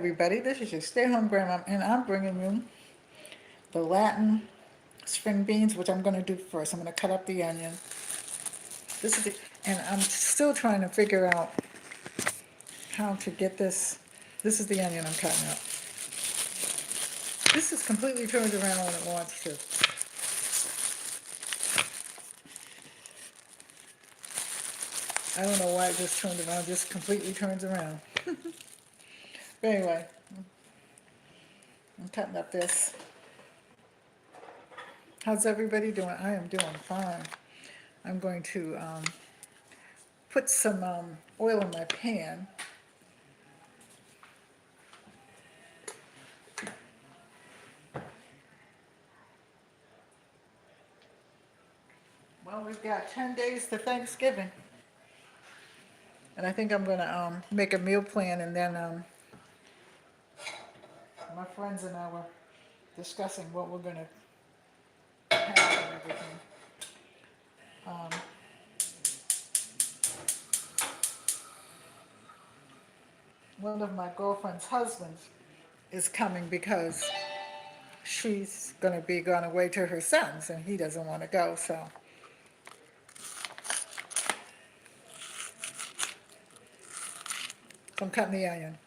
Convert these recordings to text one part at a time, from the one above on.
Everybody, this is your stay-home grandma, and I'm bringing you the Latin string beans, which I'm going to do first. I'm going to cut up the onion. This is the, and I'm still trying to figure out how to get this. This is the onion I'm cutting up. This is completely turned around when it wants to. I don't know why it just turned around, just completely turns around. But anyway, I'm cutting up this. How's everybody doing? I am doing fine. I'm going to put some oil in my pan. Well, we've got 10 days to Thanksgiving. And I think I'm going to make a meal plan, and then my friends and I were discussing what we're going to have and everything. One of my girlfriend's husbands is coming because she's going to be gone away to her son's, and he doesn't want to go, so. I'm cutting the onion.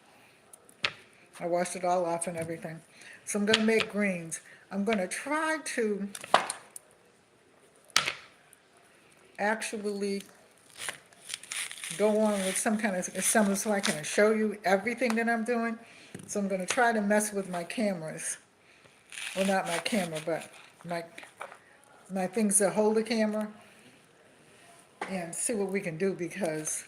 I washed it all off and everything. So I'm going to make greens. I'm going to try to actually go on with some kind of assembly so I can show you everything that I'm doing. So I'm going to try to mess with my cameras. Well, not my camera, but my things that hold the camera, and see what we can do, because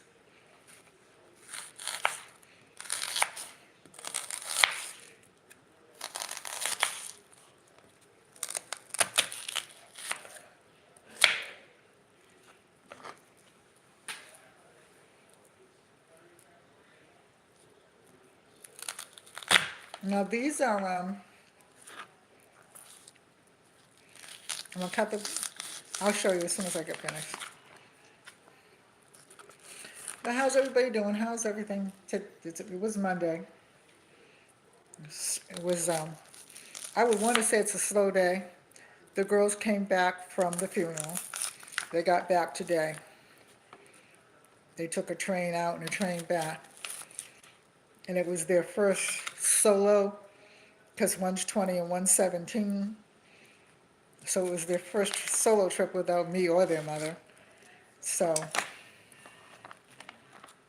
now these are I'm going to cut the, I'll show you as soon as I get finished. But how's everybody doing? How's everything? It was Monday. It was, I would want to say it's a slow day. The girls came back from the funeral. They got back today. They took a train out and a train back. And it was their first solo, because one's 20 and one's 17. So it was their first solo trip without me or their mother. So, well,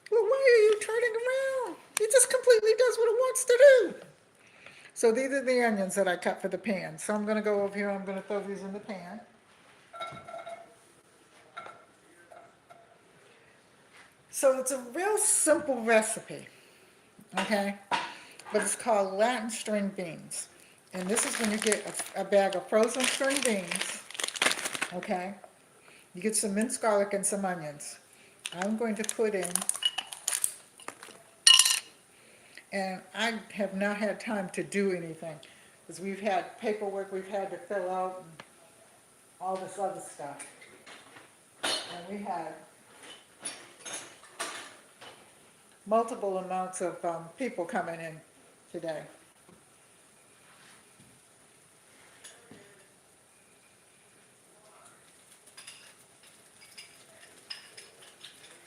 why are you turning around? It just completely does what it wants to do. So these are the onions that I cut for the pan. So I'm going to go over here, I'm going to throw these in the pan. So it's a real simple recipe, okay? But it's called Latin string beans. And this is when you get a bag of frozen string beans, okay? You get some minced garlic and some onions. I'm going to put in, and I have not had time to do anything, because we've had paperwork we've had to fill out and all this other stuff. And we had multiple amounts of people coming in today.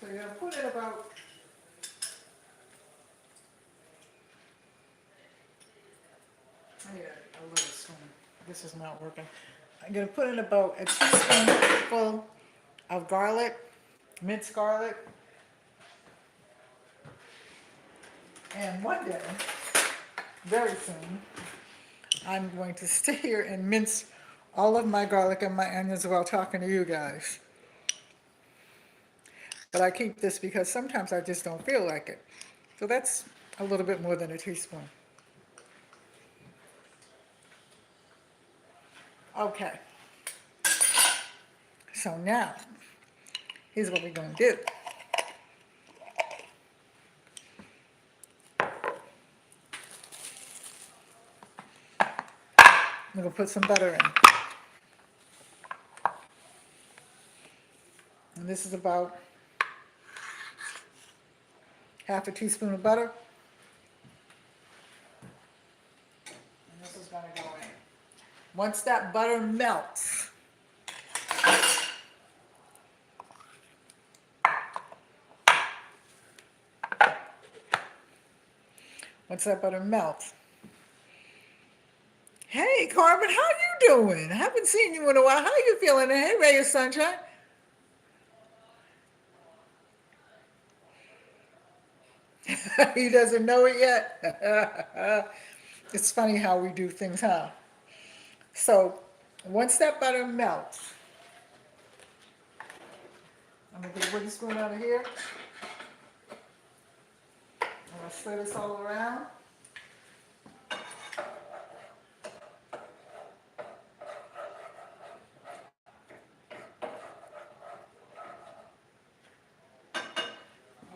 So you're going to put in about, I need a little spoon. This is not working. I'm going to put in about a teaspoonful of garlic, minced garlic. And one day, very soon, I'm going to stay here and mince all of my garlic and my onions while talking to you guys. But I keep this because sometimes I just don't feel like it. So that's a little bit more than a teaspoon. Okay. So now, here's what we're going to do. I'm going to put some butter in. And this is about half a teaspoon of butter. gonna go in. Once that butter melts, hey Carmen, how you doing? I haven't seen you in a while. How you feeling? Hey, Ray of Sunshine. He doesn't know it yet. It's funny how we do things, huh? So once that butter melts, I'm gonna get a wooden spoon out of here. I'm gonna spread this all around.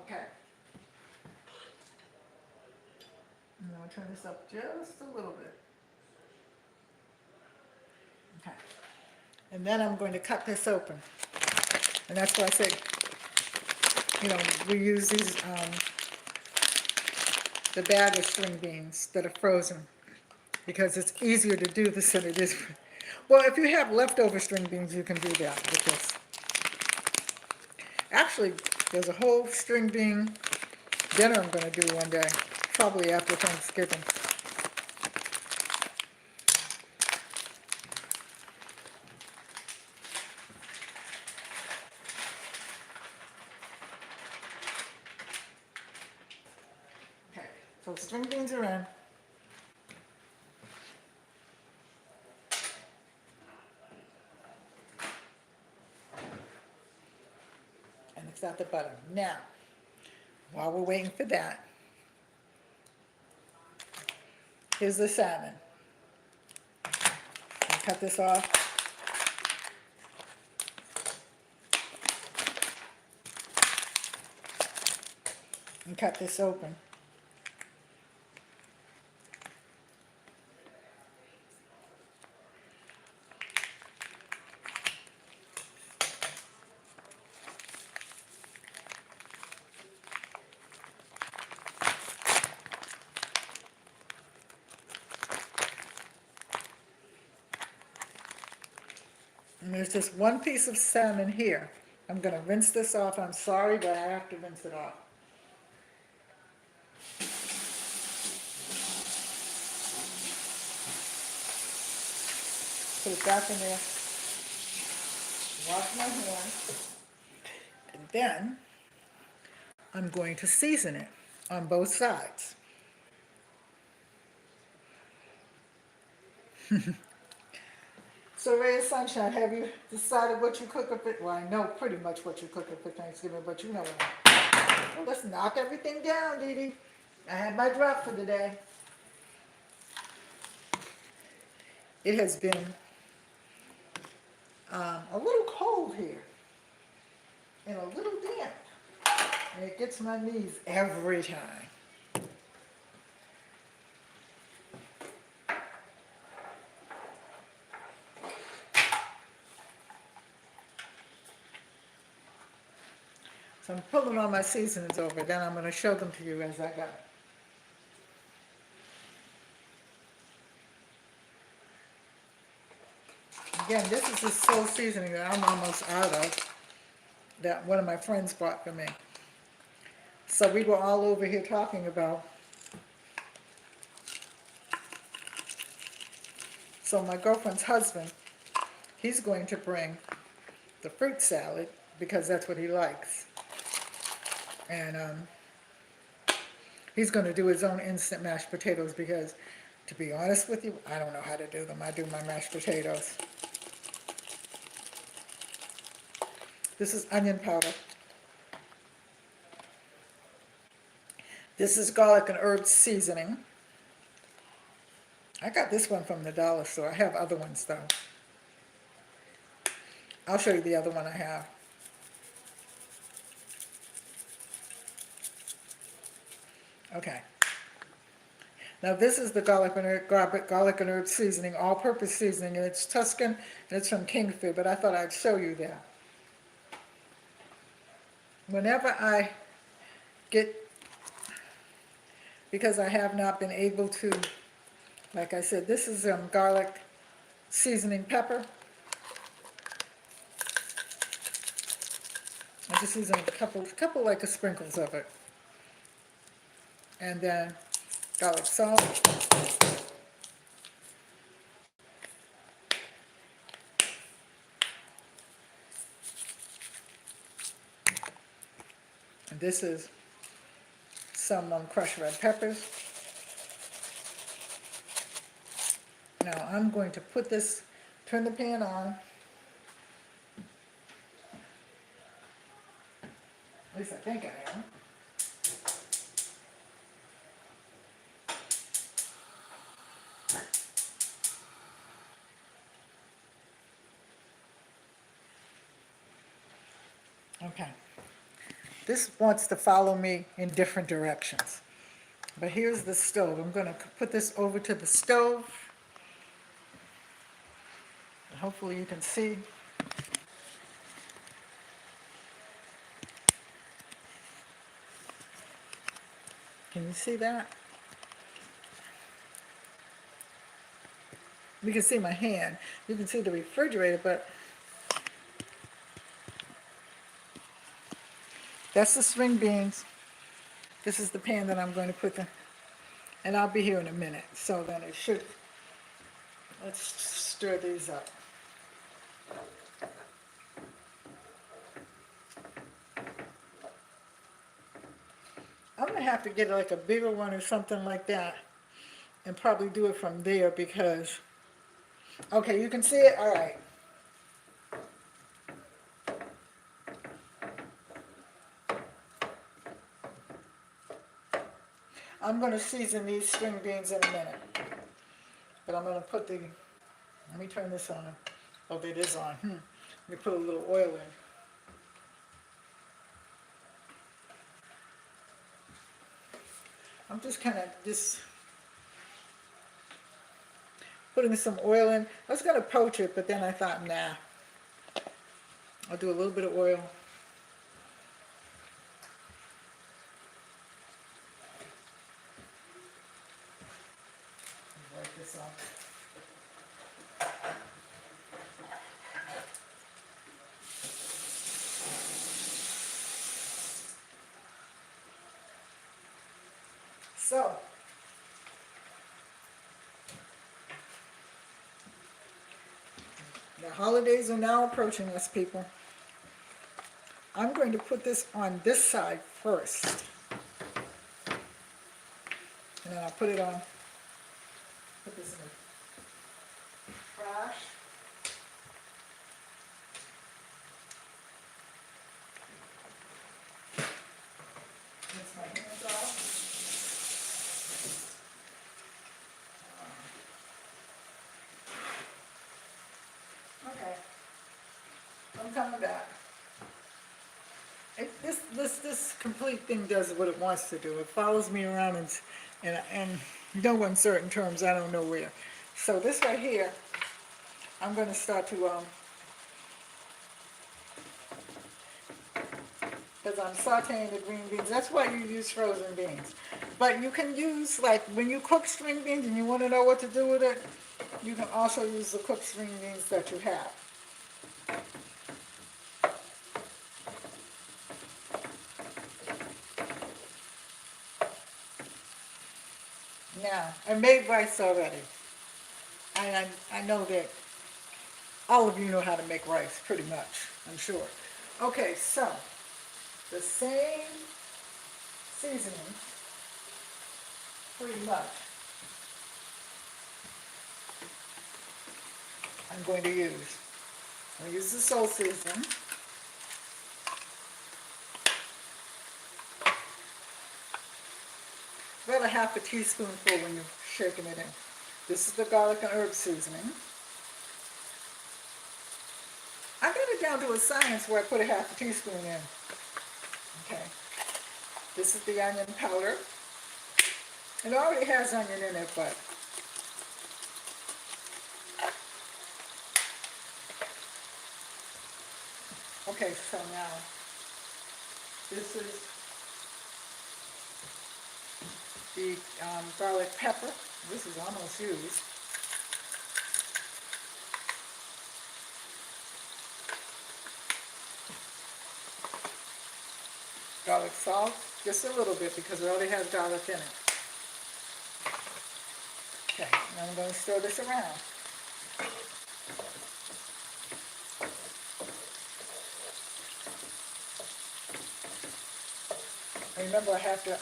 Okay. I'm gonna turn this up just a little bit. Okay. And then I'm going to cut this open. And that's why I said, we use these, the bag of string beans that are frozen, because it's easier to do this than it is. Well, if you have leftover string beans, you can do that with this. Actually, there's a whole string bean dinner I'm going to do one day, probably after Thanksgiving. Okay, so string beans are in. And it's got the butter. Now, while we're waiting for that, here's the salmon. I'll cut this off. And cut this open. And there's just one piece of salmon here. I'm going to rinse this off. I'm sorry, but I have to rinse it off. Put it back in there. Wash my hands. And then I'm going to season it on both sides. So, Ray of Sunshine, have you decided what you cook up? Well, I know pretty much what you cook up for Thanksgiving, but you know what. Well, let's knock everything down, Dee Dee. I had my drop for the day. It has been a little cold here and a little damp, and it gets my knees every time. So I'm pulling all my seasonings over, then I'm going to show them to you as I go. Again, this is the sole seasoning that I'm almost out of, that one of my friends bought for me. So we were all over here talking about. So my girlfriend's husband, he's going to bring the fruit salad because that's what he likes. And he's going to do his own instant mashed potatoes because, to be honest with you, I don't know how to do them. I do my mashed potatoes. This is onion powder. This is garlic and herb seasoning. I got this one from the dollar store. I have other ones though. I'll show you the other one I have. Okay. Now this is the garlic and herb seasoning, all-purpose seasoning, and it's Tuscan, and it's from Kingfisher, but I thought I'd show you that. Whenever I get, because I have not been able to Like I said, this is garlic seasoning pepper. I'm just using a couple like sprinkles of it. And then garlic salt. And this is some crushed red peppers. Now I'm going to put this, turn the pan on. At least I think I am. Okay. This wants to follow me in different directions. But here's the stove. I'm going to put this over to the stove. Hopefully you can see. Can you see that? You can see my hand. You can see the refrigerator, but that's the string beans. This is the pan that I'm going to put and I'll be here in a minute. So then it should, let's stir these up. I'm going to have to get like a bigger one or something like that and probably do it from there because, okay, you can see it? All right. I'm going to season these string beans in a minute. But I'm going to put let me turn this on. Oh, it is on. Let me put a little oil in. I'm just kind of putting some oil in. I was going to poach it, but then I thought, nah. I'll do a little bit of oil. Wipe this off. So, the holidays are now approaching us, people. I'm going to put this on this side first. And then I'll put this in the trash. Rinse my hands off. Okay, I'm coming back. This complete thing does what it wants to do. It follows me around and no uncertain terms, I don't know where. So this right here, I'm going to start to, because I'm sauteing the green beans. That's why you use frozen beans. But you can use, like, when you cook string beans and you want to know what to do with it, you can also use the cooked string beans that you have. Now, I made rice already. And I know that all of you know how to make rice, pretty much, I'm sure. Okay, so, the same seasoning, pretty much, I'm going to use. I'll use the salt seasoning. About a half a teaspoonful when you're shaking it in. This is the garlic and herb seasoning. I got it down to a science where I put a half a teaspoon in. Okay. This is the onion powder. It already has onion in it, but okay, so now this is the garlic pepper. This is almost used. Garlic salt, just a little bit because it already has garlic in it. Okay, now I'm going to stir this around. Remember, I have to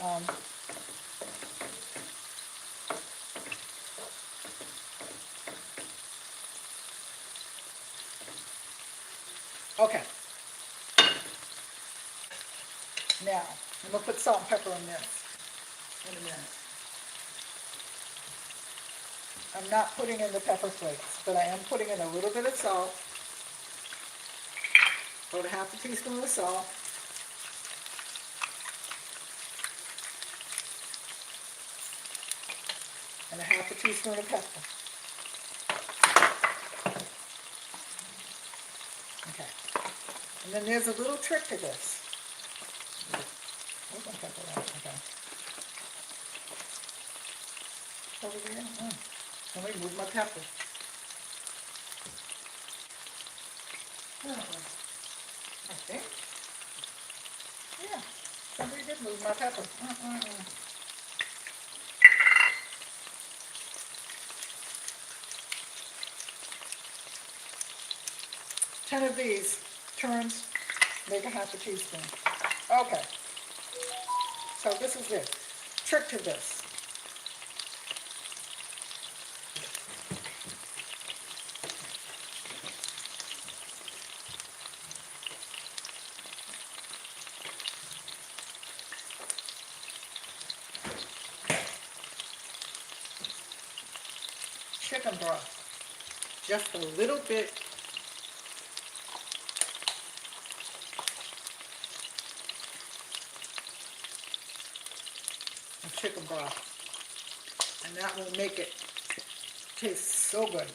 okay. Now, I'm going to put salt and pepper in this in a minute. I'm not putting in the pepper flakes, but I am putting in a little bit of salt, about a half a teaspoon of salt, and a half a teaspoon of pepper. Okay. And then there's a little trick to this. Where's my pepper at? Okay. Over there? Let me move my pepper. I think. Yeah. Somebody did move my pepper. 10 of these turns, make a half a teaspoon. Okay. So this is it. Trick to this. Chicken broth. Just a little bit of chicken broth. And that will make it taste so good.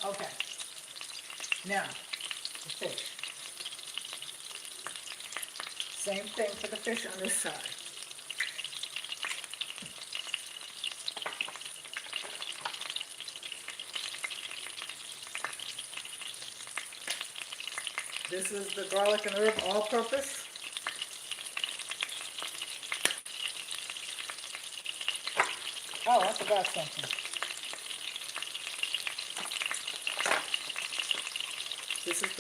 Okay. Now, the fish. Same thing for the fish on this side. This is the garlic and herb all-purpose. Oh, I forgot something. This is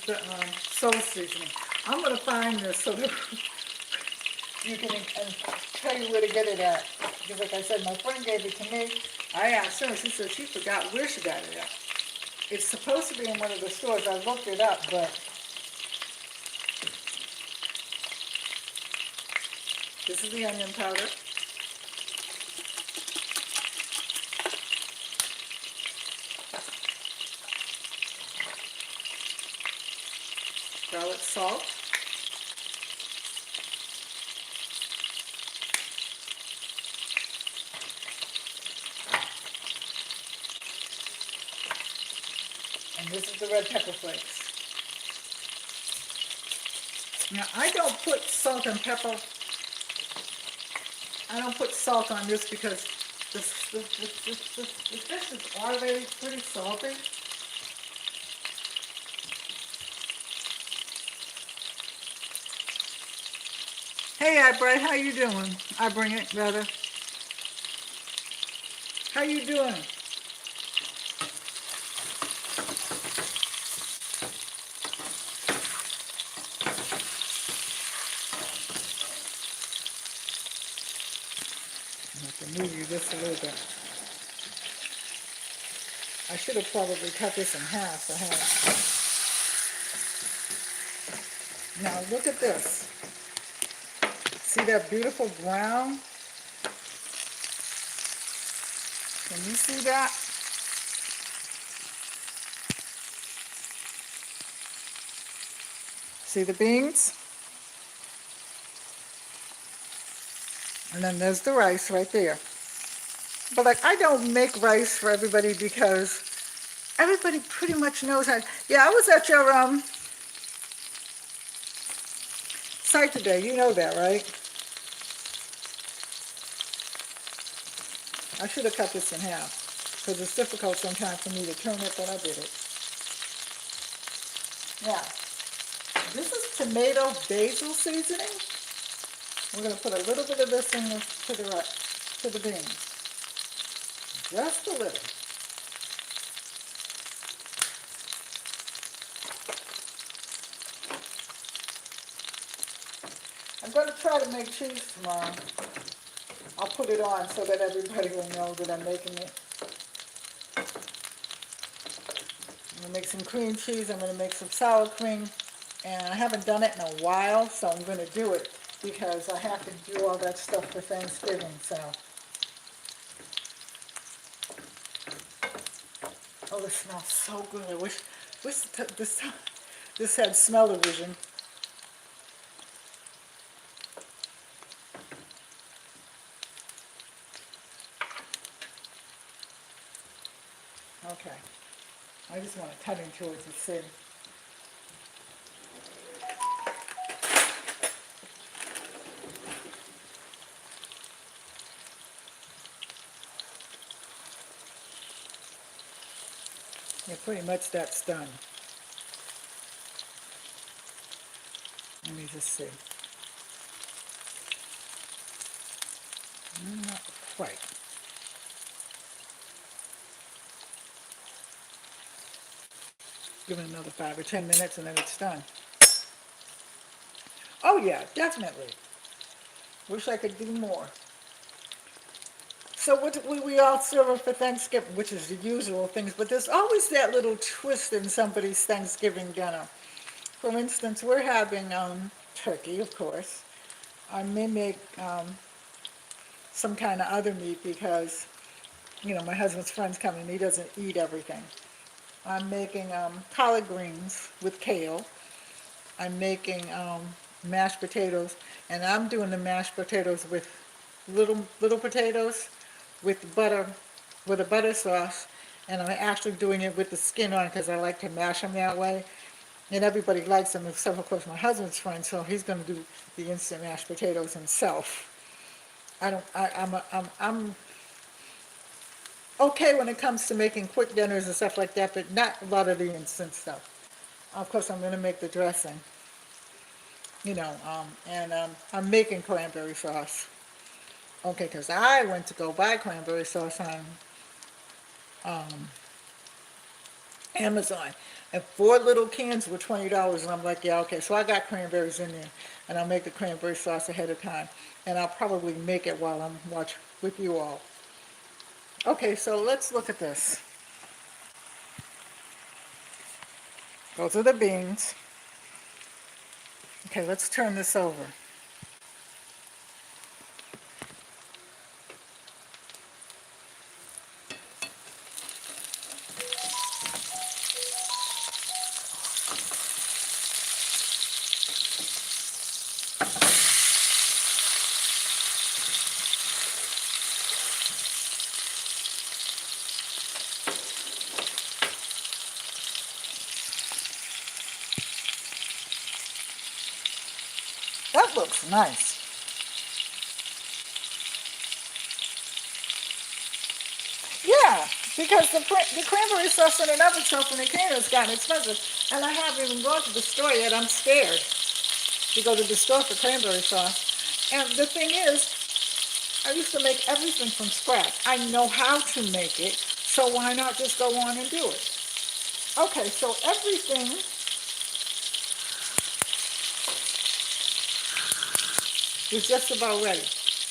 the soul seasoning. I'm going to find this so that you can and tell you where to get it at. Because like I said, my friend gave it to me. I asked her, and she said she forgot where she got it at. It's supposed to be in one of the stores. I looked it up, but this is the onion powder. Garlic salt. And this is the red pepper flakes. Now, I don't put salt and pepper. I don't put salt on this because the fish is already pretty salty. Hey, I how you doing? I bring it, rather. How you doing? I have to move you just a little bit. I should have probably cut this in half. I have. Now look at this. See that beautiful brown? Can you see that? See the beans? And then there's the rice right there. But like, I don't make rice for everybody because everybody pretty much knows how. Yeah, I was at your site today. You know that, right? I should have cut this in half because it's difficult sometimes for me to turn it, but I did it. Now, this is tomato basil seasoning. We're going to put a little bit of this in to the beans. Just a little. I'm going to try to make cheese tomorrow. I'll put it on so that everybody will know that I'm making it. I'm going to make some cream cheese. I'm going to make some sour cream. And I haven't done it in a while, so I'm going to do it because I have to do all that stuff for Thanksgiving. So, oh, this smells so good. I wish this had smell-o-vision. Okay. I just want to cut into it to see. Yeah, pretty much that's done. Let me just see. Not quite. Give it another 5 or 10 minutes and then it's done. Oh yeah, definitely. Wish I could do more. So what we all serve for Thanksgiving, which is the usual things, but there's always that little twist in somebody's Thanksgiving dinner. For instance, we're having turkey, of course. I may make some kind of other meat because, you know, my husband's friend's coming. He doesn't eat everything. I'm making collard greens with kale. I'm making mashed potatoes, and I'm doing the mashed potatoes with little potatoes with butter, with a butter sauce, and I'm actually doing it with the skin on because I like to mash them that way. And everybody likes them except, of course, my husband's friend, so he's going to do the instant mashed potatoes himself. I don't. I'm okay when it comes to making quick dinners and stuff like that, but not a lot of the instant stuff. Of course, I'm going to make the dressing, you know, and I'm making cranberry sauce. Okay, because I went to go buy cranberry sauce on um, Amazon, and 4 little cans were $20, and I'm like, yeah, okay, so I got cranberries in there, and I'll make the cranberry sauce ahead of time, and I'll probably make it while I'm watching with you all. Okay, so let's look at this. Those are the beans. Okay, let's turn this over. That looks nice. Yeah, because the cranberry sauce in and of itself in a can has gotten expensive, and I haven't even gone to the store yet. I'm scared to go to the store for cranberry sauce. And the thing is, I used to make everything from scratch. I know how to make it, so why not just go on and do it? Okay, so everything is just about ready.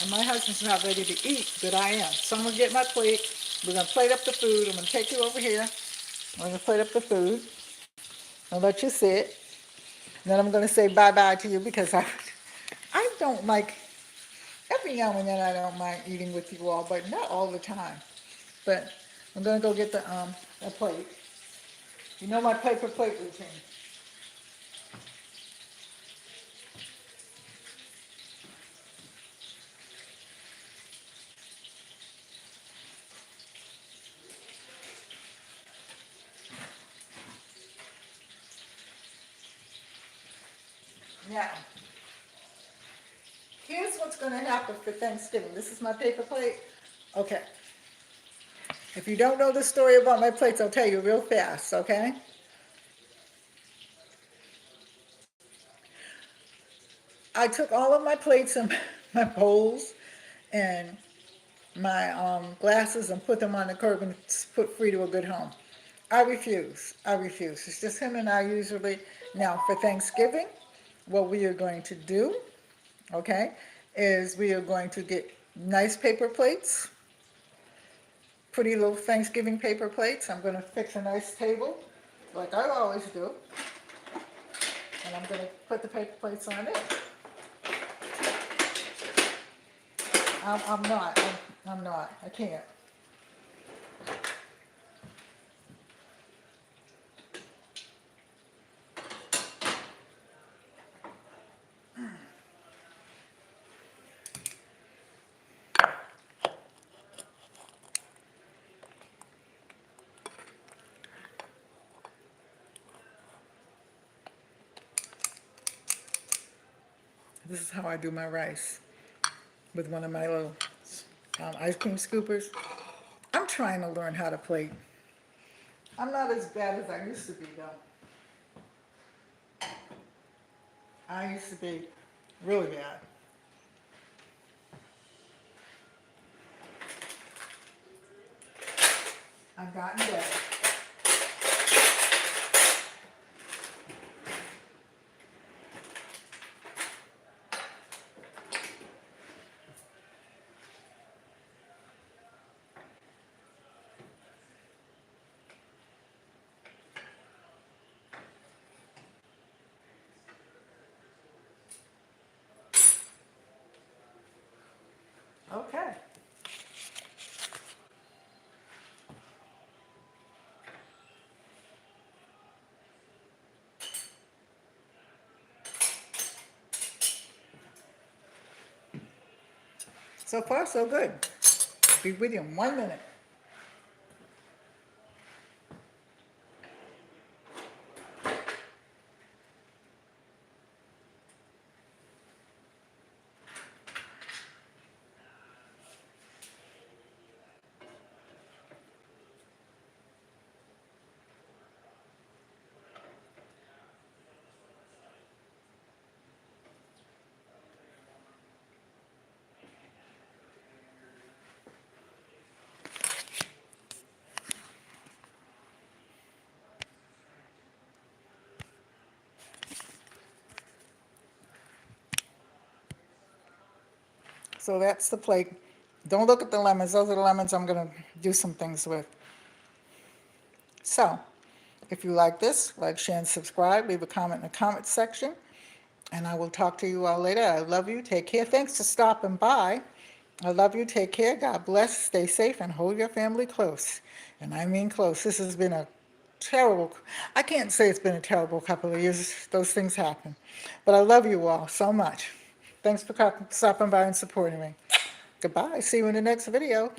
And my husband's not ready to eat, but I am. So I'm going to get my plate. We're going to plate up the food. I'm going to take you over here. I'm going to plate up the food. I'll let you sit. And then I'm going to say bye-bye to you because I don't like, every now and then I don't mind eating with you all, but not all the time. But I'm going to go get a plate. You know my paper plate routine. Now, here's what's going to happen for Thanksgiving. This is my paper plate. Okay. If you don't know the story about my plates, I'll tell you real fast, okay? I took all of my plates and my bowls and my glasses and put them on the curb and put Free to a good home. I refuse. I refuse. It's just him and I usually. Now, for Thanksgiving, what we are going to do, okay, is we are going to get nice paper plates, pretty little Thanksgiving paper plates. I'm going to fix a nice table, like I always do, and I'm going to put the paper plates on it. I'm not. I'm not. I can't. This is how I do my rice with one of my little ice cream scoopers. I'm trying to learn how to plate. I'm not as bad as I used to be, though. I used to be really bad. I've gotten better. Okay. So far, so good. Be with you in 1 minute. So that's the plate. Don't look at the lemons. Those are the lemons I'm going to do some things with. So, if you like this, like, share, and subscribe. Leave a comment in the comment section. And I will talk to you all later. I love you. Take care. Thanks for stopping by. I love you. Take care. God bless. Stay safe and hold your family close. And I mean close. This has been a terrible, I can't say it's been a terrible couple of years. Those things happen. But I love you all so much. Thanks for stopping by and supporting me. Goodbye. See you in the next video.